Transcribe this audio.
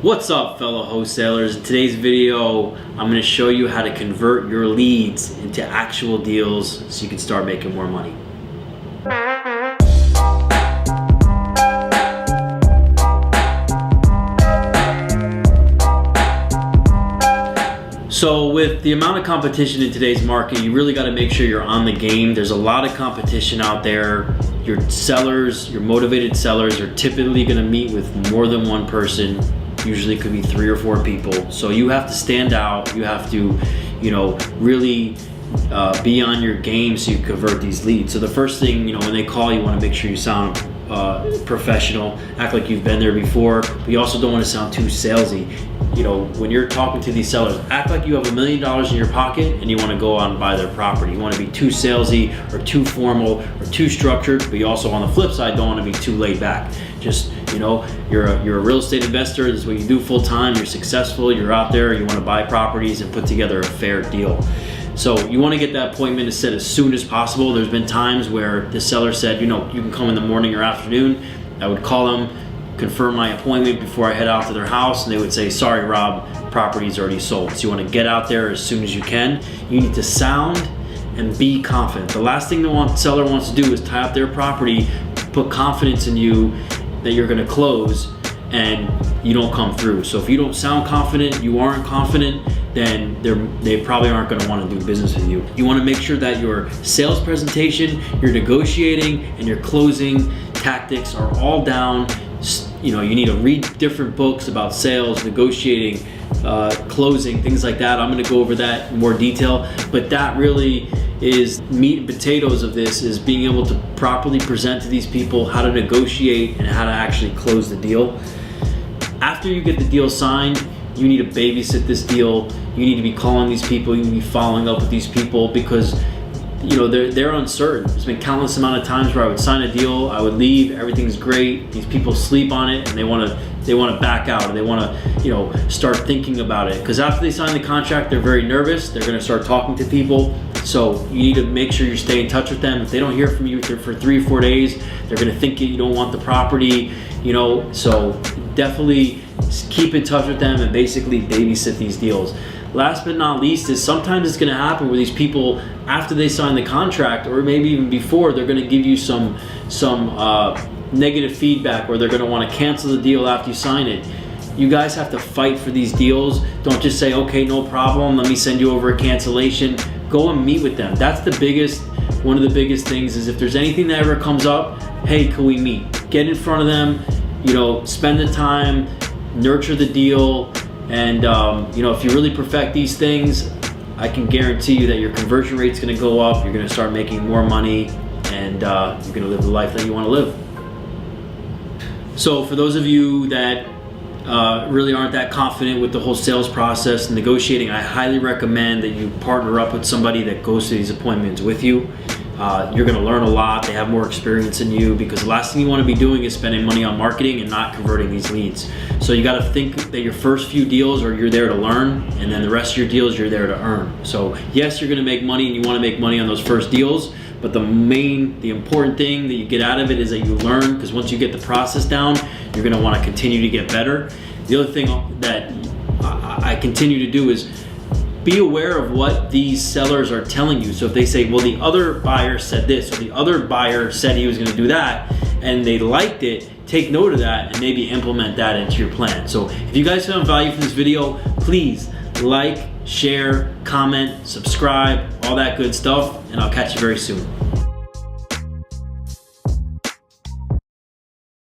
What's up, fellow wholesalers? In today's video, I'm going to show you how to convert your leads into actual deals so you can start making more money. So with the amount of competition in today's market, you really got to make sure you're on the game. There's a lot of competition out there. Your sellers, your motivated sellers are typically going to meet with more than one person. Usually it could be 3 or 4 people. So you have to stand out. You have to, really be on your game so you convert these leads. So the first thing, when they call, you want to make sure you sound professional, act like you've been there before, but you also don't want to sound too salesy. When you're talking to these sellers, act like you have $1 million in your pocket and you want to go out and buy their property. You want to be too salesy or too formal or too structured, but you also, on the flip side, don't want to be too laid back. Just, you're a real estate investor. This is what you do full time. You're successful. You're out there. You want to buy properties and put together a fair deal. So you want to get that appointment set as soon as possible. There's been times where the seller said, you can come in the morning or afternoon. I would call them, confirm my appointment before I head out to their house, and they would say, sorry, Rob, property's already sold. So you want to get out there as soon as you can. You need to sound and be confident. The last thing the seller wants to do is tie up their property, put confidence in you that you're going to close, and you don't come through. So if you don't sound confident, you aren't confident, then they probably aren't going to want to do business with you. You want to make sure that your sales presentation, your negotiating, and your closing tactics are all down. You need to read different books about sales, negotiating, closing, things like that. I'm going to go over that in more detail, but that really is meat and potatoes of this, is being able to properly present to these people how to negotiate and how to actually close the deal. After you get the deal signed, you need to babysit this deal. You need to be calling these people, you need to be following up with these people, because they're uncertain. There's been countless amount of times where I would sign a deal, I would leave, everything's great, these people sleep on it, and they want to back out, or they want to start thinking about it, because after they sign the contract, they're very nervous. They're going to start talking to people. So you need to make sure you stay in touch with them. If they don't hear from you for 3 or 4 days, they're going to think you don't want the property. So definitely keep in touch with them and basically babysit these deals. Last but not least is sometimes it's going to happen where these people, after they sign the contract, or maybe even before, they're going to give you some negative feedback, or they're going to want to cancel the deal after you sign it. You guys have to fight for these deals. Don't just say, okay, no problem, let me send you over a cancellation. Go and meet with them. That's one of the biggest things, is if there's anything that ever comes up, hey, can we meet? Get in front of them, spend the time, nurture the deal. And if you really perfect these things, I can guarantee you that your conversion rate's going to go up. You're going to start making more money, and you're going to live the life that you want to live. So for those of you that really aren't that confident with the whole sales process and negotiating, I highly recommend that you partner up with somebody that goes to these appointments with you. You're going to learn a lot. They have more experience than you, because the last thing you want to be doing is spending money on marketing and not converting these leads. So you got to think that your first few deals you're there to learn, and then the rest of your deals you're there to earn. So yes, you're going to make money, and you want to make money on those first deals, but the important thing that you get out of it is that you learn, because once you get the process down, you're going to want to continue to get better. The other thing that I continue to do is be aware of what these sellers are telling you. So if they say, well, the other buyer said this, or the other buyer said he was going to do that, and they liked it, take note of that and maybe implement that into your plan. So if you guys found value from this video, please like, share, comment, subscribe, all that good stuff, and I'll catch you very soon.